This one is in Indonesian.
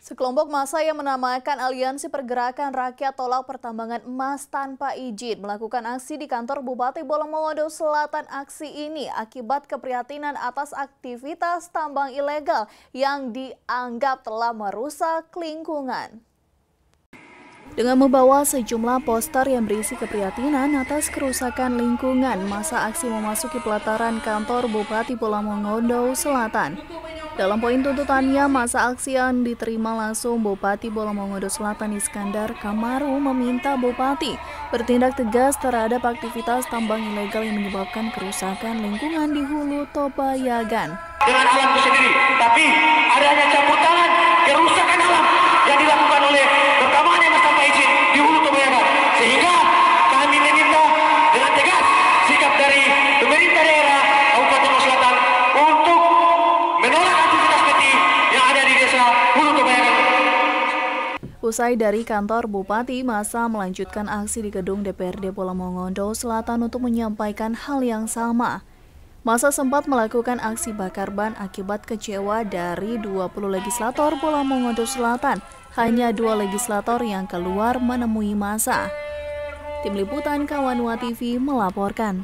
Sekelompok massa yang menamakan Aliansi Pergerakan Rakyat Tolak Pertambangan Emas Tanpa Izin melakukan aksi di kantor Bupati Bolamongondo Selatan. Aksi ini akibat keprihatinan atas aktivitas tambang ilegal yang dianggap telah merusak lingkungan. Dengan membawa sejumlah poster yang berisi keprihatinan atas kerusakan lingkungan, massa aksi memasuki pelataran kantor Bupati Bolamongondo Selatan. Dalam poin tuntutannya, massa aksi yang diterima langsung Bupati Bolamongondo Selatan Iskandar Kamaru meminta Bupati bertindak tegas terhadap aktivitas tambang ilegal yang menyebabkan kerusakan lingkungan di Hulu Tobayagan. Dengan alam itu sendiri, tapi adanya campur tangan kerusakan alam yang dilakukan oleh pertambangan emas tanpa izin di Hulu Tobayagan, sehingga kami meminta dengan tegas sikap dari pemerintah daerah Kabupaten Selatan untuk menolak aktivitas PT yang ada di desa Hulu Tobayagan. Usai dari kantor Bupati, massa melanjutkan aksi di gedung DPRD Bolamongondo Selatan untuk menyampaikan hal yang sama. Massa sempat melakukan aksi bakar ban akibat kecewa dari 20 legislator Bolamongondo Selatan. Hanya 2 legislator yang keluar menemui massa. Tim Liputan Kawanwa TV melaporkan.